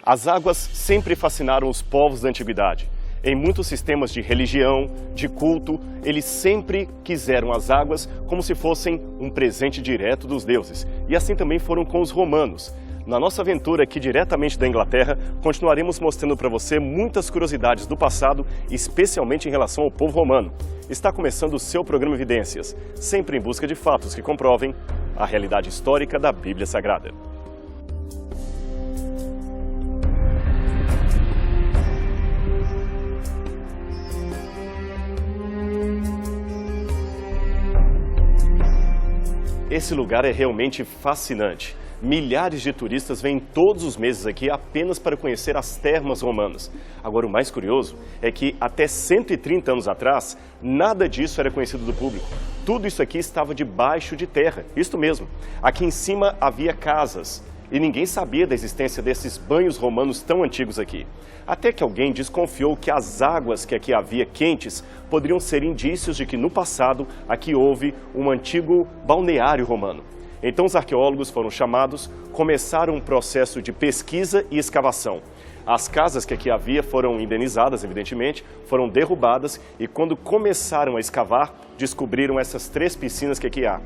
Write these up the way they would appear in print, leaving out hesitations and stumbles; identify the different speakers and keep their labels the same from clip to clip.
Speaker 1: As águas sempre fascinaram os povos da antiguidade. Em muitos sistemas de religião, de culto, eles sempre quiseram as águas como se fossem um presente direto dos deuses. E assim também foram com os romanos. Na nossa aventura aqui diretamente da Inglaterra, continuaremos mostrando para você muitas curiosidades do passado, especialmente em relação ao povo romano. Está começando o seu programa Evidências, sempre em busca de fatos que comprovem a realidade histórica da Bíblia Sagrada. Esse lugar é realmente fascinante. Milhares de turistas vêm todos os meses aqui apenas para conhecer as termas romanas. Agora, o mais curioso é que até 130 anos atrás, nada disso era conhecido do público. Tudo isso aqui estava debaixo de terra, isto mesmo. Aqui em cima havia casas e ninguém sabia da existência desses banhos romanos tão antigos aqui. Até que alguém desconfiou que as águas que aqui havia quentes poderiam ser indícios de que no passado aqui houve um antigo balneário romano. Então os arqueólogos foram chamados, começaram um processo de pesquisa e escavação. As casas que aqui havia foram indenizadas, evidentemente, foram derrubadas e quando começaram a escavar, descobriram essas 3 piscinas que aqui há.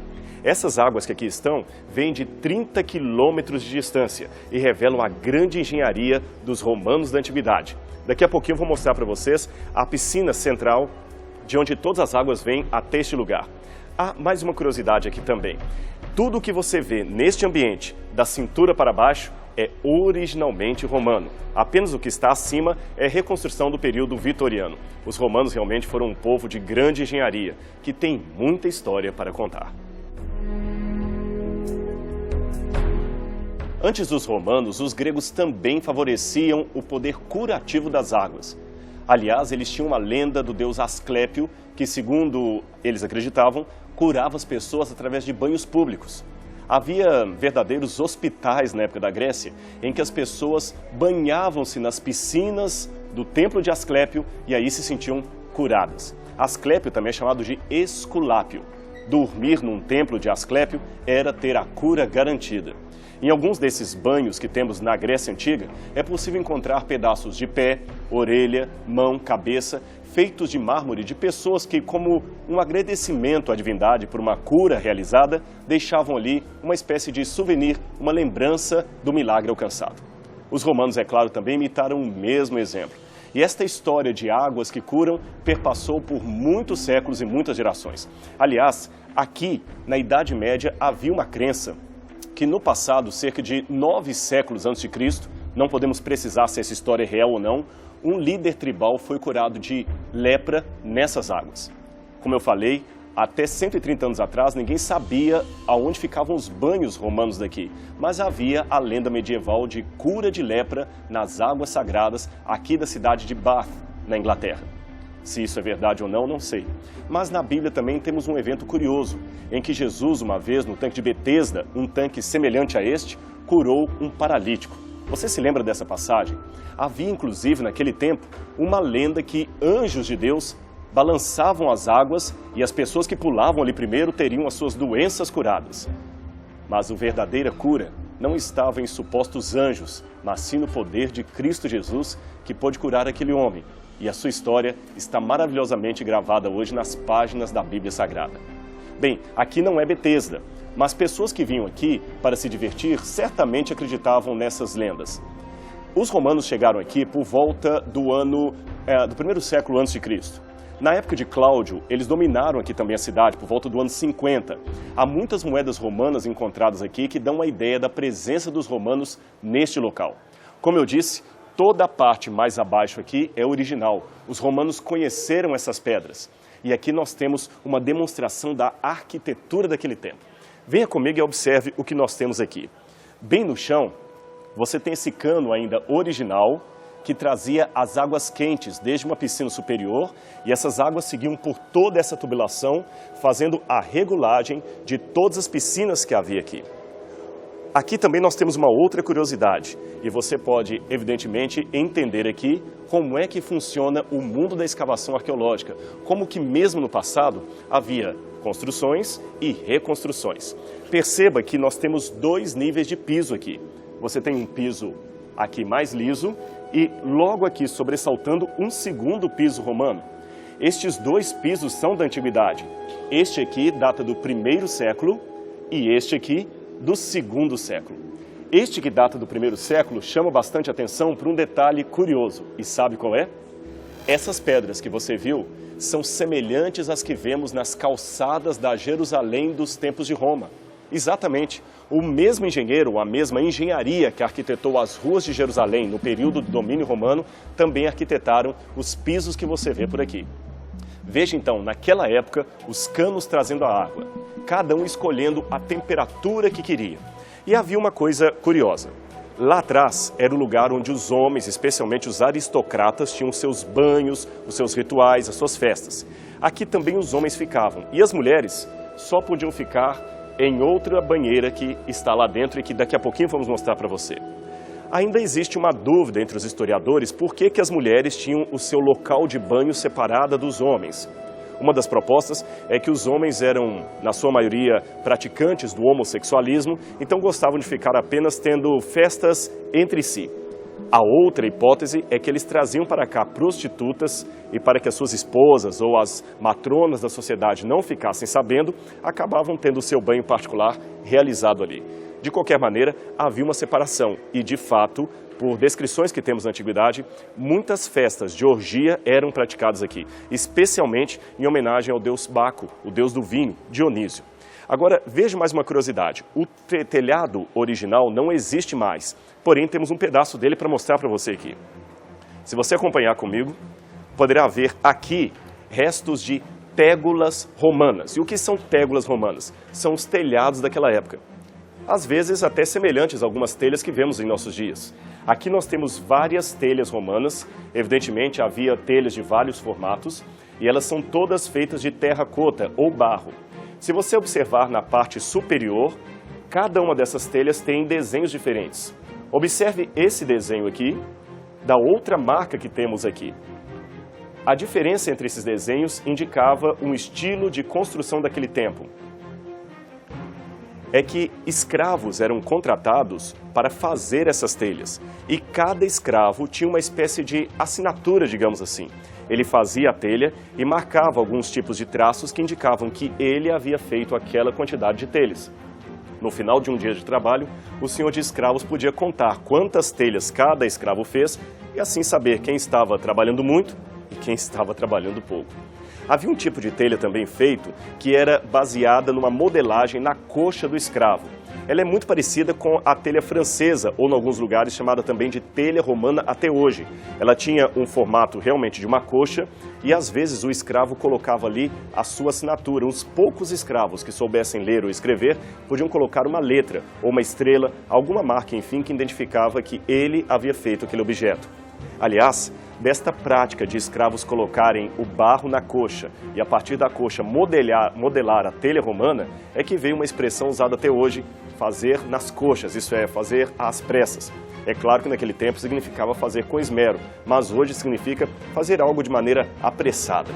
Speaker 1: Essas águas que aqui estão vêm de 30 quilômetros de distância e revelam a grande engenharia dos romanos da antiguidade. Daqui a pouquinho eu vou mostrar para vocês a piscina central, de onde todas as águas vêm até este lugar. Há mais uma curiosidade aqui também. Tudo o que você vê neste ambiente, da cintura para baixo, é originalmente romano. Apenas o que está acima é reconstrução do período vitoriano. Os romanos realmente foram um povo de grande engenharia, que tem muita história para contar. Antes dos romanos, os gregos também favoreciam o poder curativo das águas. Aliás, eles tinham uma lenda do deus Asclépio, que, segundo eles acreditavam, curava as pessoas através de banhos públicos. Havia verdadeiros hospitais na época da Grécia, em que as pessoas banhavam-se nas piscinas do templo de Asclépio e aí se sentiam curadas. Asclépio também é chamado de Esculápio. Dormir num templo de Asclépio era ter a cura garantida. Em alguns desses banhos que temos na Grécia Antiga, é possível encontrar pedaços de pé, orelha, mão, cabeça, feitos de mármore de pessoas que, como um agradecimento à divindade por uma cura realizada, deixavam ali uma espécie de souvenir, uma lembrança do milagre alcançado. Os romanos, é claro, também imitaram o mesmo exemplo. E esta história de águas que curam perpassou por muitos séculos e muitas gerações. Aliás, aqui, na Idade Média, havia uma crença que no passado, cerca de 9 séculos antes de Cristo, não podemos precisar se essa história é real ou não, um líder tribal foi curado de lepra nessas águas. Como eu falei, até 130 anos atrás, ninguém sabia aonde ficavam os banhos romanos daqui, mas havia a lenda medieval de cura de lepra nas águas sagradas aqui da cidade de Bath, na Inglaterra. Se isso é verdade ou não, não sei. Mas na Bíblia também temos um evento curioso, em que Jesus, uma vez no tanque de Betesda, um tanque semelhante a este, curou um paralítico. Você se lembra dessa passagem? Havia, inclusive, naquele tempo, uma lenda que anjos de Deus balançavam as águas e as pessoas que pulavam ali primeiro teriam as suas doenças curadas. Mas a verdadeira cura não estava em supostos anjos, mas sim no poder de Cristo Jesus, que pôde curar aquele homem. E a sua história está maravilhosamente gravada hoje nas páginas da Bíblia Sagrada. Bem, aqui não é Betesda, mas pessoas que vinham aqui para se divertir certamente acreditavam nessas lendas. Os romanos chegaram aqui por volta do primeiro século antes de Cristo. Na época de Cláudio, eles dominaram aqui também a cidade por volta do ano 50. Há muitas moedas romanas encontradas aqui que dão a ideia da presença dos romanos neste local. Como eu disse, toda a parte mais abaixo aqui é original. Os romanos conheceram essas pedras. E aqui nós temos uma demonstração da arquitetura daquele tempo. Venha comigo e observe o que nós temos aqui. Bem no chão, você tem esse cano ainda original, que trazia as águas quentes desde uma piscina superior, e essas águas seguiam por toda essa tubulação, fazendo a regulagem de todas as piscinas que havia aqui. Aqui também nós temos uma outra curiosidade, e você pode, evidentemente, entender aqui como é que funciona o mundo da escavação arqueológica, como que mesmo no passado havia construções e reconstruções. Perceba que nós temos 2 níveis de piso aqui. Você tem um piso aqui mais liso, e logo aqui sobressaltando um segundo piso romano. Estes dois pisos são da antiguidade. Este aqui data do 1º século e este aqui do 2º século. Este que data do 1º século chama bastante atenção por um detalhe curioso. E sabe qual é? Essas pedras que você viu são semelhantes às que vemos nas calçadas da Jerusalém dos tempos de Roma. Exatamente, o mesmo engenheiro, a mesma engenharia que arquitetou as ruas de Jerusalém no período do domínio romano, também arquitetaram os pisos que você vê por aqui. Veja então, naquela época, os canos trazendo a água, cada um escolhendo a temperatura que queria. E havia uma coisa curiosa. Lá atrás era o lugar onde os homens, especialmente os aristocratas, tinham seus banhos, os seus rituais, as suas festas. Aqui também os homens ficavam, e as mulheres só podiam ficar em outra banheira que está lá dentro e que daqui a pouquinho vamos mostrar para você. Ainda existe uma dúvida entre os historiadores por que as mulheres tinham o seu local de banho separada dos homens. Uma das propostas é que os homens eram, na sua maioria, praticantes do homossexualismo, então gostavam de ficar apenas tendo festas entre si. A outra hipótese é que eles traziam para cá prostitutas e para que as suas esposas ou as matronas da sociedade não ficassem sabendo, acabavam tendo o seu banho particular realizado ali. De qualquer maneira, havia uma separação e, de fato, por descrições que temos na antiguidade, muitas festas de orgia eram praticadas aqui, especialmente em homenagem ao deus Baco, o deus do vinho, Dionísio. Agora, veja mais uma curiosidade. O telhado original não existe mais, porém temos um pedaço dele para mostrar para você aqui. Se você acompanhar comigo, poderá ver aqui restos de tégulas romanas. E o que são tégulas romanas? São os telhados daquela época. Às vezes até semelhantes a algumas telhas que vemos em nossos dias. Aqui nós temos várias telhas romanas, evidentemente havia telhas de vários formatos, e elas são todas feitas de terracota ou barro. Se você observar na parte superior, cada uma dessas telhas tem desenhos diferentes. Observe esse desenho aqui, da outra marca que temos aqui. A diferença entre esses desenhos indicava um estilo de construção daquele tempo. É que escravos eram contratados para fazer essas telhas. E cada escravo tinha uma espécie de assinatura, digamos assim. Ele fazia a telha e marcava alguns tipos de traços que indicavam que ele havia feito aquela quantidade de telhas. No final de um dia de trabalho, o senhor de escravos podia contar quantas telhas cada escravo fez e assim saber quem estava trabalhando muito e quem estava trabalhando pouco. Havia um tipo de telha também feito que era baseada numa modelagem na coxa do escravo. Ela é muito parecida com a telha francesa, ou em alguns lugares chamada também de telha romana até hoje. Ela tinha um formato realmente de uma coxa e às vezes o escravo colocava ali a sua assinatura. Uns poucos escravos que soubessem ler ou escrever podiam colocar uma letra ou uma estrela, alguma marca, enfim, que identificava que ele havia feito aquele objeto. Aliás, desta prática de escravos colocarem o barro na coxa e a partir da coxa modelar a telha romana, é que veio uma expressão usada até hoje, fazer nas coxas, isso é, fazer às pressas. É claro que naquele tempo significava fazer com esmero, mas hoje significa fazer algo de maneira apressada.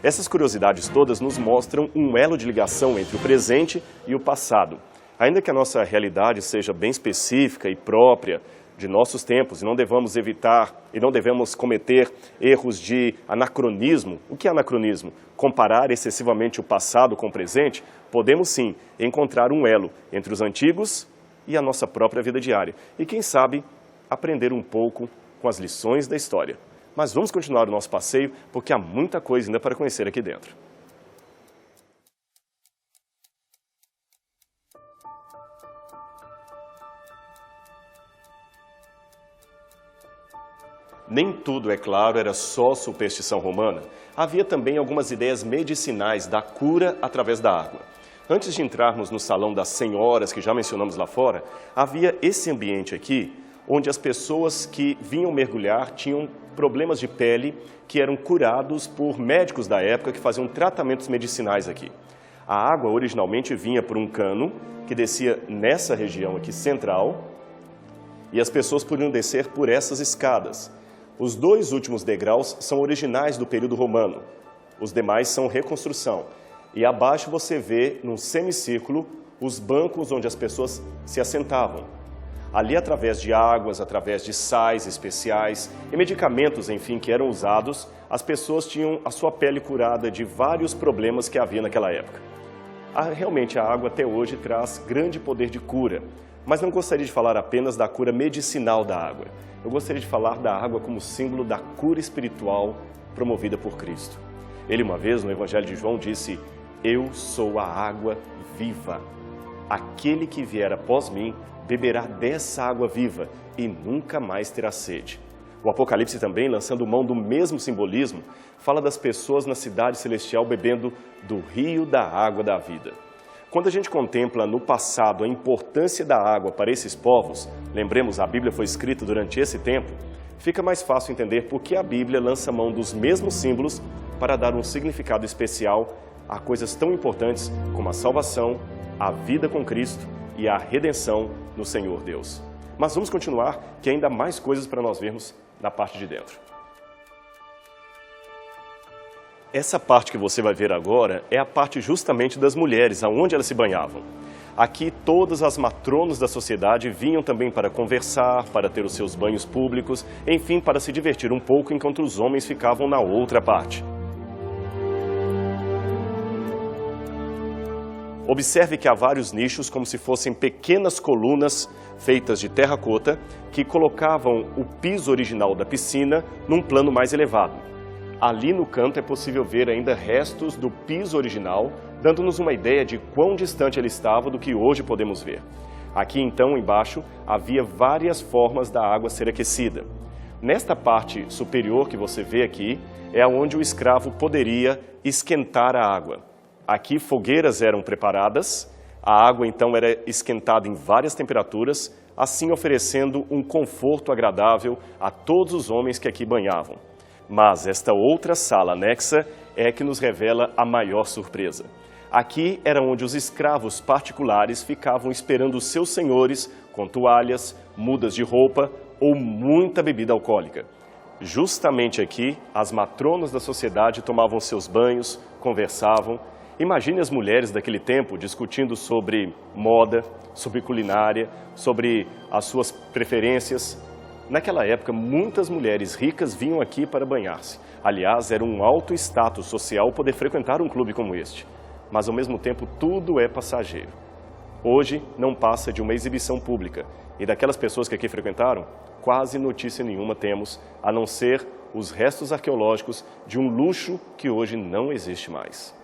Speaker 1: Essas curiosidades todas nos mostram um elo de ligação entre o presente e o passado. Ainda que a nossa realidade seja bem específica e própria de nossos tempos, e não devemos evitar e não devemos cometer erros de anacronismo. O que é anacronismo? Comparar excessivamente o passado com o presente, podemos sim encontrar um elo entre os antigos e a nossa própria vida diária. E quem sabe, aprender um pouco com as lições da história. Mas vamos continuar o nosso passeio, porque há muita coisa ainda para conhecer aqui dentro. Nem tudo, é claro, era só superstição romana. Havia também algumas ideias medicinais da cura através da água. Antes de entrarmos no salão das senhoras, que já mencionamos lá fora, havia esse ambiente aqui, onde as pessoas que vinham mergulhar tinham problemas de pele que eram curados por médicos da época que faziam tratamentos medicinais aqui. A água originalmente vinha por um cano que descia nessa região aqui central e as pessoas podiam descer por essas escadas. Os dois últimos degraus são originais do período romano, os demais são reconstrução. E abaixo você vê, num semicírculo, os bancos onde as pessoas se assentavam. Ali, através de águas, através de sais especiais e medicamentos, enfim, que eram usados, as pessoas tinham a sua pele curada de vários problemas que havia naquela época. Realmente, a água até hoje traz grande poder de cura, mas não gostaria de falar apenas da cura medicinal da água. Eu gostaria de falar da água como símbolo da cura espiritual promovida por Cristo. Ele, uma vez, no Evangelho de João, disse: "Eu sou a água viva. Aquele que vier após mim beberá dessa água viva e nunca mais terá sede." O Apocalipse também, lançando mão do mesmo simbolismo, fala das pessoas na cidade celestial bebendo do rio da água da vida. Quando a gente contempla no passado a importância da água para esses povos, lembremos, a Bíblia foi escrita durante esse tempo, fica mais fácil entender por que a Bíblia lança mão dos mesmos símbolos para dar um significado especial a coisas tão importantes como a salvação, a vida com Cristo e a redenção no Senhor Deus. Mas vamos continuar, que há ainda mais coisas para nós vermos na parte de dentro. Essa parte que você vai ver agora é a parte justamente das mulheres, aonde elas se banhavam. Aqui todas as matronas da sociedade vinham também para conversar, para ter os seus banhos públicos, enfim, para se divertir um pouco enquanto os homens ficavam na outra parte. Observe que há vários nichos como se fossem pequenas colunas feitas de terracota que colocavam o piso original da piscina num plano mais elevado. Ali no canto é possível ver ainda restos do piso original, dando-nos uma ideia de quão distante ele estava do que hoje podemos ver. Aqui então, embaixo, havia várias formas da água ser aquecida. Nesta parte superior que você vê aqui, é onde o escravo poderia esquentar a água. Aqui fogueiras eram preparadas, a água então era esquentada em várias temperaturas, assim oferecendo um conforto agradável a todos os homens que aqui banhavam. Mas esta outra sala anexa é que nos revela a maior surpresa. Aqui era onde os escravos particulares ficavam esperando os seus senhores com toalhas, mudas de roupa ou muita bebida alcoólica. Justamente aqui, as matronas da sociedade tomavam seus banhos, conversavam. Imagine as mulheres daquele tempo discutindo sobre moda, sobre culinária, sobre as suas preferências. Naquela época, muitas mulheres ricas vinham aqui para banhar-se. Aliás, era um alto status social poder frequentar um clube como este. Mas, ao mesmo tempo, tudo é passageiro. Hoje, não passa de uma exibição pública. E daquelas pessoas que aqui frequentaram, quase notícia nenhuma temos, a não ser os restos arqueológicos de um luxo que hoje não existe mais.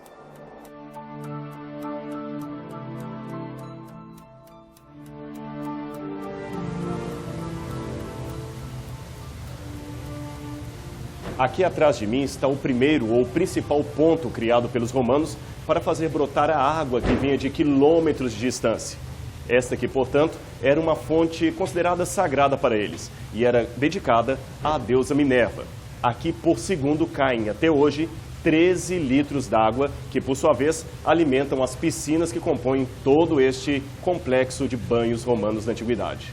Speaker 1: Aqui atrás de mim está o primeiro ou principal ponto criado pelos romanos para fazer brotar a água que vinha de quilômetros de distância. Esta aqui, portanto, era uma fonte considerada sagrada para eles e era dedicada à deusa Minerva. Aqui, por segundo, caem até hoje 13 litros d'água que, por sua vez, alimentam as piscinas que compõem todo este complexo de banhos romanos da antiguidade.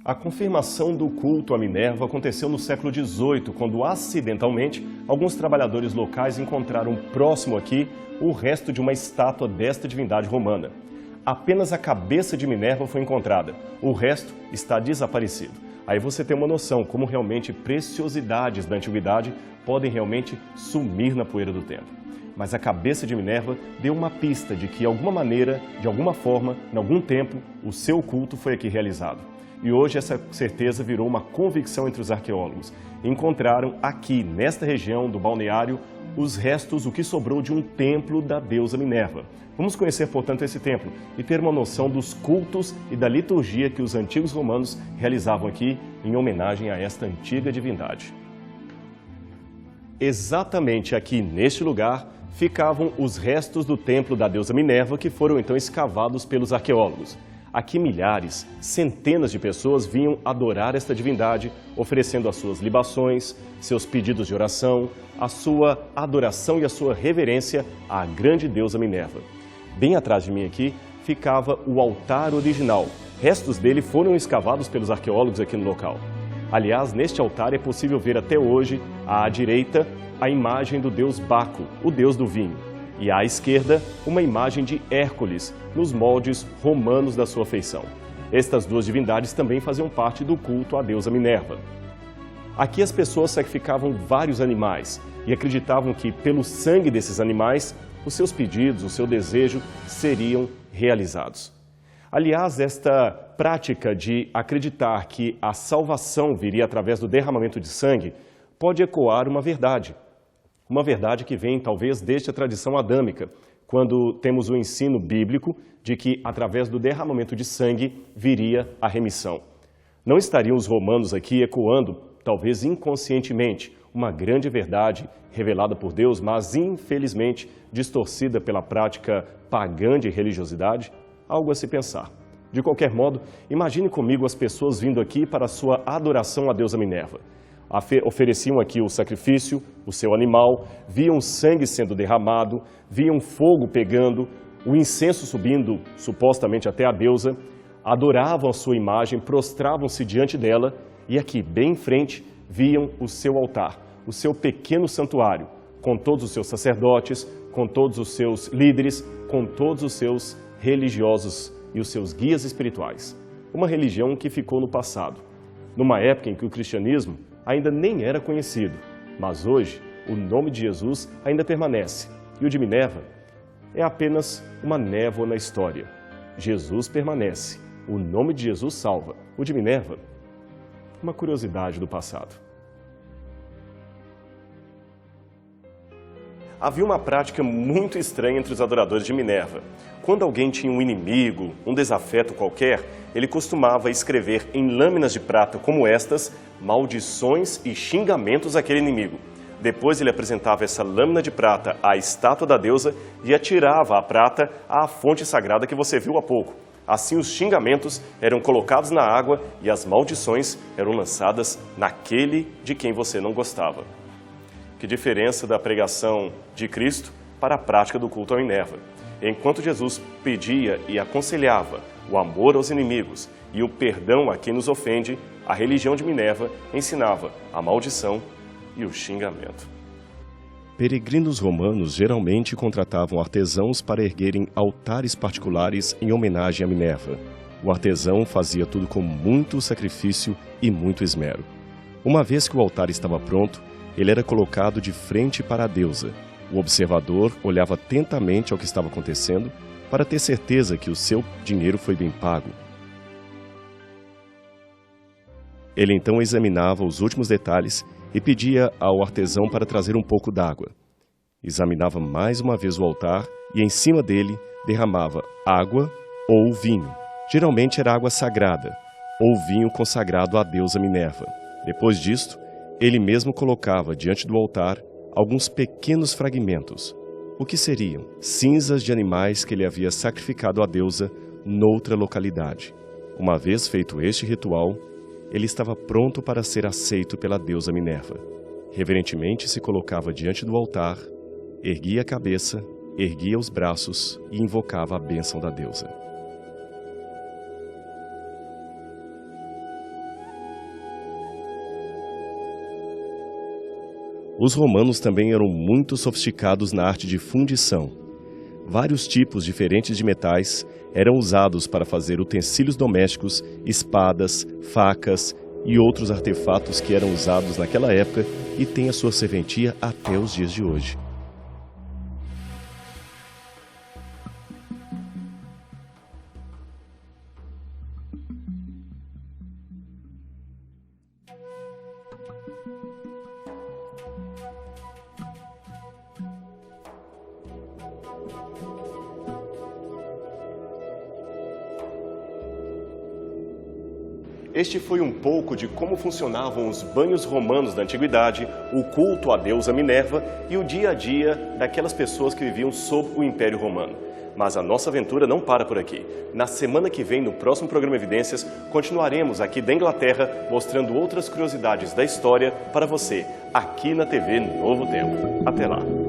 Speaker 1: A confirmação do culto a Minerva aconteceu no século XVIII, quando acidentalmente alguns trabalhadores locais encontraram próximo aqui o resto de uma estátua desta divindade romana. Apenas a cabeça de Minerva foi encontrada, o resto está desaparecido. Aí você tem uma noção como realmente preciosidades da antiguidade podem realmente sumir na poeira do tempo. Mas a cabeça de Minerva deu uma pista de que, de alguma maneira, de alguma forma, em algum tempo, o seu culto foi aqui realizado. E hoje essa certeza virou uma convicção entre os arqueólogos. Encontraram aqui, nesta região do balneário, os restos, o que sobrou de um templo da deusa Minerva. Vamos conhecer, portanto, esse templo e ter uma noção dos cultos e da liturgia que os antigos romanos realizavam aqui em homenagem a esta antiga divindade. Exatamente aqui, neste lugar, ficavam os restos do templo da deusa Minerva que foram então escavados pelos arqueólogos. Aqui milhares, centenas de pessoas vinham adorar esta divindade, oferecendo as suas libações, seus pedidos de oração, a sua adoração e a sua reverência à grande deusa Minerva. Bem atrás de mim aqui ficava o altar original. Restos dele foram escavados pelos arqueólogos aqui no local. Aliás, neste altar é possível ver até hoje, à direita, a imagem do deus Baco, o deus do vinho, e à esquerda, uma imagem de Hércules, nos moldes romanos da sua feição. Estas duas divindades também faziam parte do culto à deusa Minerva. Aqui as pessoas sacrificavam vários animais e acreditavam que, pelo sangue desses animais, os seus pedidos, o seu desejo seriam realizados. Aliás, esta prática de acreditar que a salvação viria através do derramamento de sangue pode ecoar uma verdade. Uma verdade que vem, talvez, desde a tradição adâmica, quando temos o ensino bíblico de que, através do derramamento de sangue, viria a remissão. Não estariam os romanos aqui ecoando, talvez inconscientemente, uma grande verdade revelada por Deus, mas infelizmente distorcida pela prática pagã de religiosidade? Algo a se pensar. De qualquer modo, imagine comigo as pessoas vindo aqui para a sua adoração à deusa Minerva. Ofereciam aqui o sacrifício, o seu animal, viam sangue sendo derramado, viam fogo pegando, o incenso subindo supostamente até a deusa, adoravam a sua imagem, prostravam-se diante dela e aqui, bem em frente, viam o seu altar, o seu pequeno santuário, com todos os seus sacerdotes, com todos os seus líderes, com todos os seus religiosos e os seus guias espirituais. Uma religião que ficou no passado, numa época em que o cristianismo ainda nem era conhecido, mas hoje o nome de Jesus ainda permanece e o de Minerva é apenas uma névoa na história. Jesus permanece, o nome de Jesus salva, o de Minerva, uma curiosidade do passado. Havia uma prática muito estranha entre os adoradores de Minerva. Quando alguém tinha um inimigo, um desafeto qualquer, ele costumava escrever em lâminas de prata como estas, maldições e xingamentos àquele inimigo. Depois ele apresentava essa lâmina de prata à estátua da deusa e atirava a prata à fonte sagrada que você viu há pouco. Assim os xingamentos eram colocados na água e as maldições eram lançadas naquele de quem você não gostava. Que diferença da pregação de Cristo para a prática do culto à Minerva. Enquanto Jesus pedia e aconselhava o amor aos inimigos e o perdão a quem nos ofende, a religião de Minerva ensinava a maldição e o xingamento. Peregrinos romanos geralmente contratavam artesãos para erguerem altares particulares em homenagem a Minerva. O artesão fazia tudo com muito sacrifício e muito esmero. Uma vez que o altar estava pronto, ele era colocado de frente para a deusa. O observador olhava atentamente ao que estava acontecendo para ter certeza que o seu dinheiro foi bem pago. Ele então examinava os últimos detalhes e pedia ao artesão para trazer um pouco d'água. Examinava mais uma vez o altar e em cima dele derramava água ou vinho. Geralmente era água sagrada ou vinho consagrado à deusa Minerva. Depois disto, ele mesmo colocava diante do altar alguns pequenos fragmentos, o que seriam cinzas de animais que ele havia sacrificado à deusa noutra localidade. Uma vez feito este ritual, ele estava pronto para ser aceito pela deusa Minerva. Reverentemente se colocava diante do altar, erguia a cabeça, erguia os braços e invocava a bênção da deusa. Os romanos também eram muito sofisticados na arte de fundição. Vários tipos diferentes de metais eram usados para fazer utensílios domésticos, espadas, facas e outros artefatos que eram usados naquela época e têm a sua serventia até os dias de hoje. Este foi um pouco de como funcionavam os banhos romanos da antiguidade, o culto à deusa Minerva e o dia a dia daquelas pessoas que viviam sob o Império Romano. Mas a nossa aventura não para por aqui. Na semana que vem, no próximo programa Evidências, continuaremos aqui da Inglaterra mostrando outras curiosidades da história para você, aqui na TV Novo Tempo. Até lá!